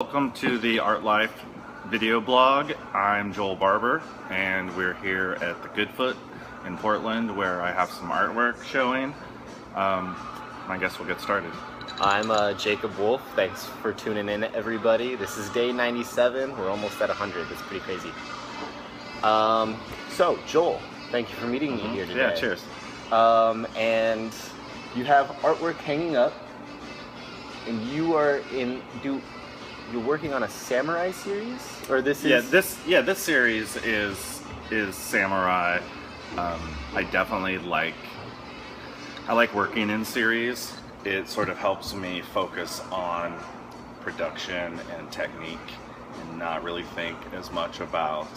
Welcome to the Art Life video blog. I'm Joel Barber and we're here at the Goodfoot in Portland where I have some artwork showing. I guess we'll get started. I'm Jacob Wolf. Thanks for tuning in, everybody. This is day 97. We're almost at 100. That's pretty crazy. So, Joel, thank you for meeting me here today. Yeah, cheers. And you have artwork hanging up, and you're working on a samurai series, or this is? This series is samurai. I definitely like working in series. It sort of helps me focus on production and technique and not really think as much about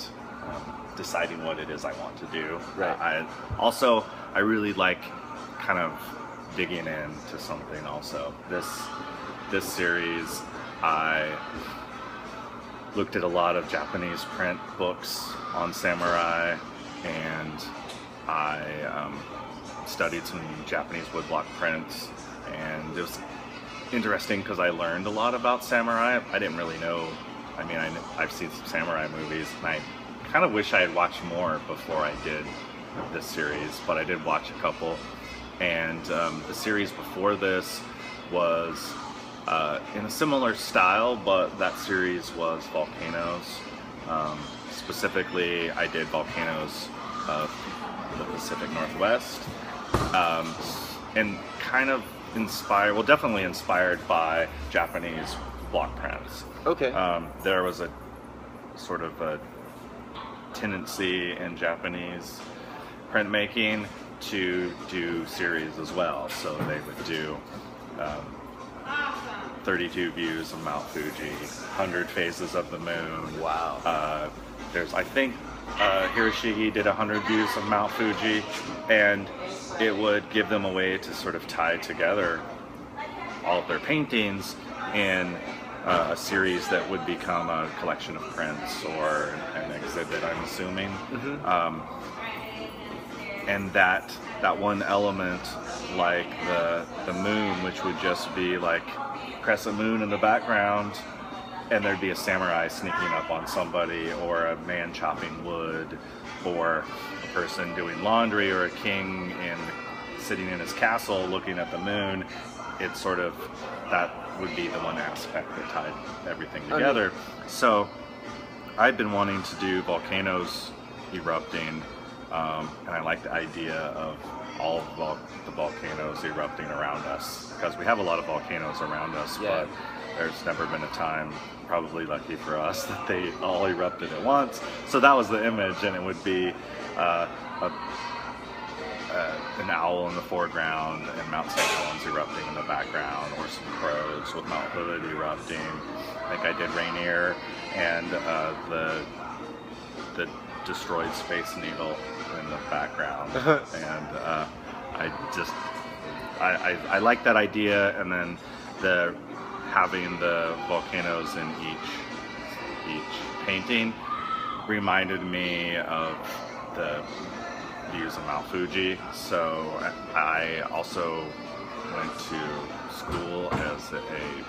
deciding what it is I want to do. Right. I really like kind of digging into something also. This series, I looked at a lot of Japanese print books on samurai, and I studied some Japanese woodblock prints, and it was interesting because I learned a lot about samurai. I didn't really know. I mean, I've seen some samurai movies, and I kind of wish I had watched more before I did this series, but I did watch a couple. And the series before this was in a similar style, but that series was volcanoes. Specifically, I did volcanoes of the Pacific Northwest, and kind of definitely inspired by Japanese block prints. Okay. There was a sort of a tendency in Japanese printmaking to do series as well, so they would do 32 views of Mount Fuji, 100 phases of the moon. Wow. I think Hiroshige did 100 views of Mount Fuji, and it would give them a way to sort of tie together all of their paintings in a series that would become a collection of prints or an exhibit, I'm assuming. Mm-hmm. And that one element, like the moon, which would just be like crescent moon in the background, and there'd be a samurai sneaking up on somebody, or a man chopping wood, or a person doing laundry, or a king sitting in his castle looking at the moon. It's sort of, that would be the one aspect that tied everything together. So I've been wanting to do volcanoes erupting, and I like the idea of all of the volcanoes erupting around us, because we have a lot of volcanoes around us, but there's never been a time, probably lucky for us, that they all erupted at once. So that was the image, and it would be an owl in the foreground and Mount St. Helens erupting in the background, or some crows with Mount Hood erupting. I think I did Rainier and the destroyed Space Needle in the background. And I like that idea, and then having the volcanoes in each painting reminded me of the views of Mount Fuji. So I also went to school as a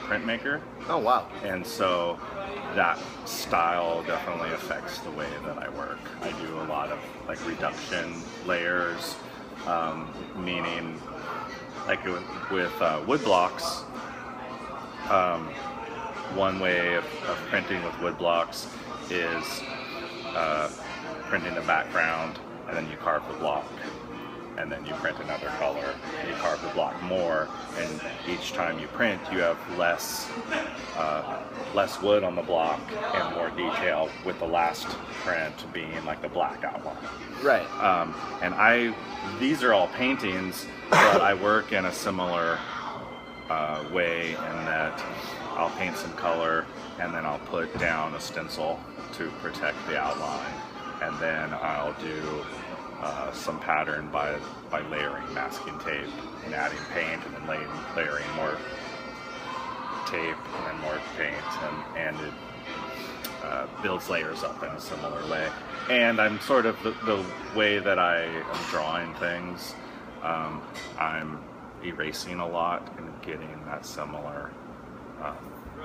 printmaker. Oh, wow. And so that style definitely affects the way that I work. I do a lot of like reduction layers, meaning like with wood blocks. One way of printing with wood blocks is printing the background, and then you carve the block, and then you print another color, and you carve the block more, and each time you print you have less wood on the block and more detail, with the last print being like the black outline. Right. And these are all paintings, but I work in a similar way in that I'll paint some color, and then I'll put down a stencil to protect the outline, and then I'll do some pattern by layering masking tape and adding paint, and then layering more tape and then more paint, and it builds layers up in a similar way. And I'm sort of the way that I am drawing things, I'm erasing a lot and getting that similar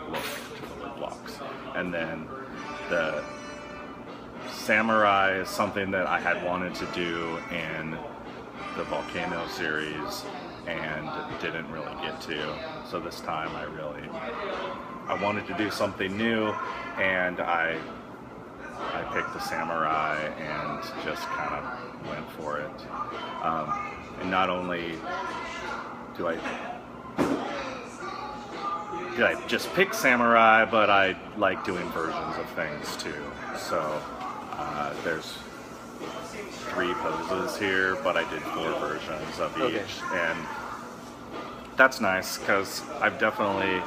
look to the wood blocks. And then the samurai is something that I had wanted to do in the volcano series and didn't really get to. So this time I wanted to do something new, and I picked the samurai and just kind of went for it. And not only did I just pick samurai, but I like doing versions of things too. So there's 3 poses here, but I did 4 versions of each. And that's nice because I've definitely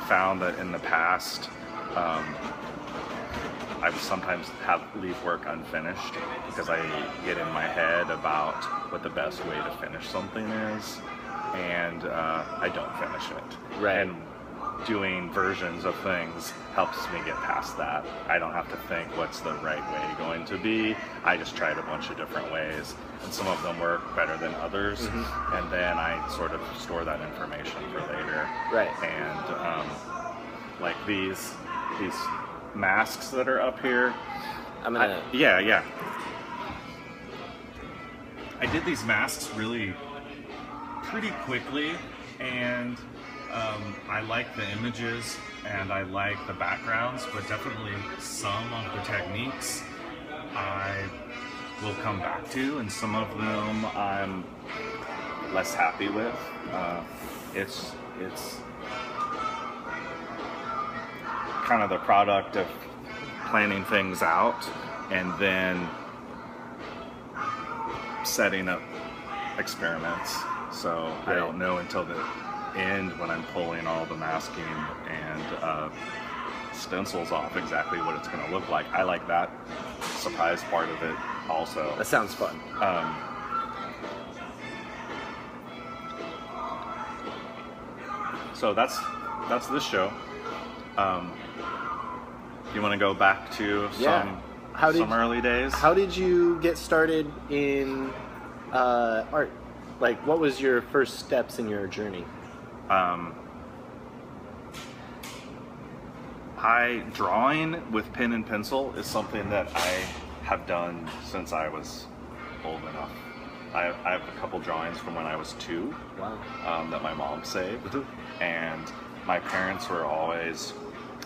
found that in the past, I sometimes leave work unfinished because I get in my head about what the best way to finish something is, and I don't finish it. Right. And doing versions of things helps me get past that. I don't have to think what's the right way going to be. I just tried a bunch of different ways, and some of them work better than others, and then I sort of store that information for later. Right. And like these masks that are up here. Yeah. I did these masks pretty quickly, and I like the images and I like the backgrounds, but definitely some of the techniques I will come back to, and some of them I'm less happy with. It's kind of the product of planning things out and then setting up experiments. So I don't know until the end when I'm pulling all the masking and stencils off exactly what it's going to look like. I like that surprise part of it also. That sounds fun. So that's this show. You want to go back to some early days? How did you get started in art? Like, what was your first steps in your journey? Drawing with pen and pencil is something that I have done since I was old enough. I have a couple drawings from when I was 2. Wow. That my mom saved, and my parents were always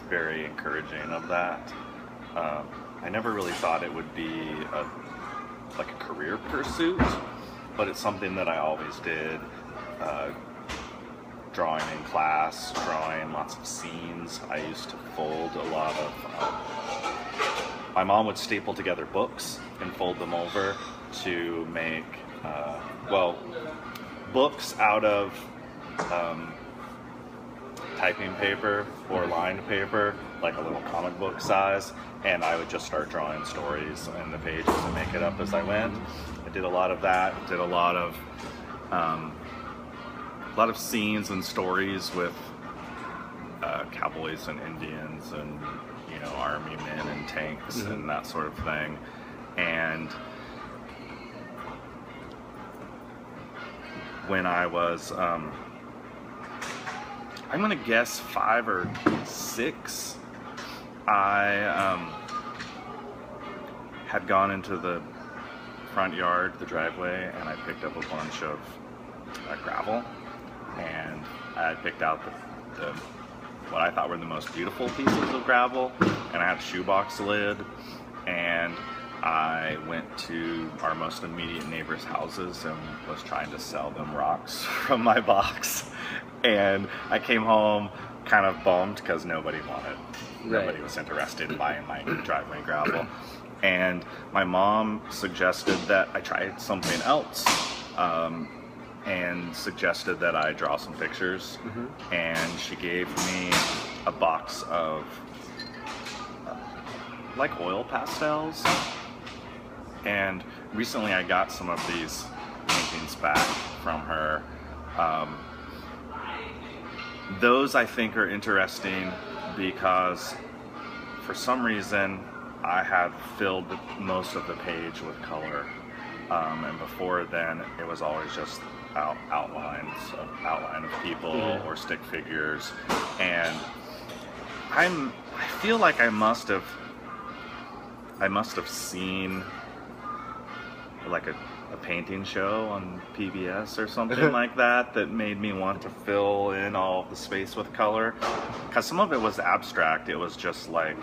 very encouraging of that. I never really thought it would be a career pursuit, but it's something that I always did. Drawing in class, drawing lots of scenes. I used to fold a lot of... my mom would staple together books and fold them over to make, books out of typing paper or lined paper, like a little comic book size, and I would just start drawing stories in the pages and make it up as I went. I did a lot of that, did a lot of scenes and stories with cowboys and Indians and army men and tanks and that sort of thing. And when I was I'm gonna guess 5 or 6, I had gone into the front yard, the driveway, and I picked up a bunch of gravel, and I picked out the what I thought were the most beautiful pieces of gravel, and I had a shoebox lid, and I went to our most immediate neighbors' houses and was trying to sell them rocks from my box. And I came home kind of bummed because nobody was interested in buying my driveway gravel. And my mom suggested that I try something else, and suggested that I draw some pictures. And she gave me a box of like oil pastels. And recently I got some of these paintings back from her. Those I think are interesting because for some reason I have filled most of the page with color, and before then it was always just outline of people or stick figures. And I feel like I must have seen like a painting show on PBS or something like that made me want to fill in all the space with color. Because some of it was abstract. It was just like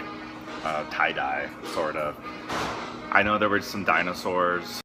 tie-dye, sort of. I know there were some dinosaurs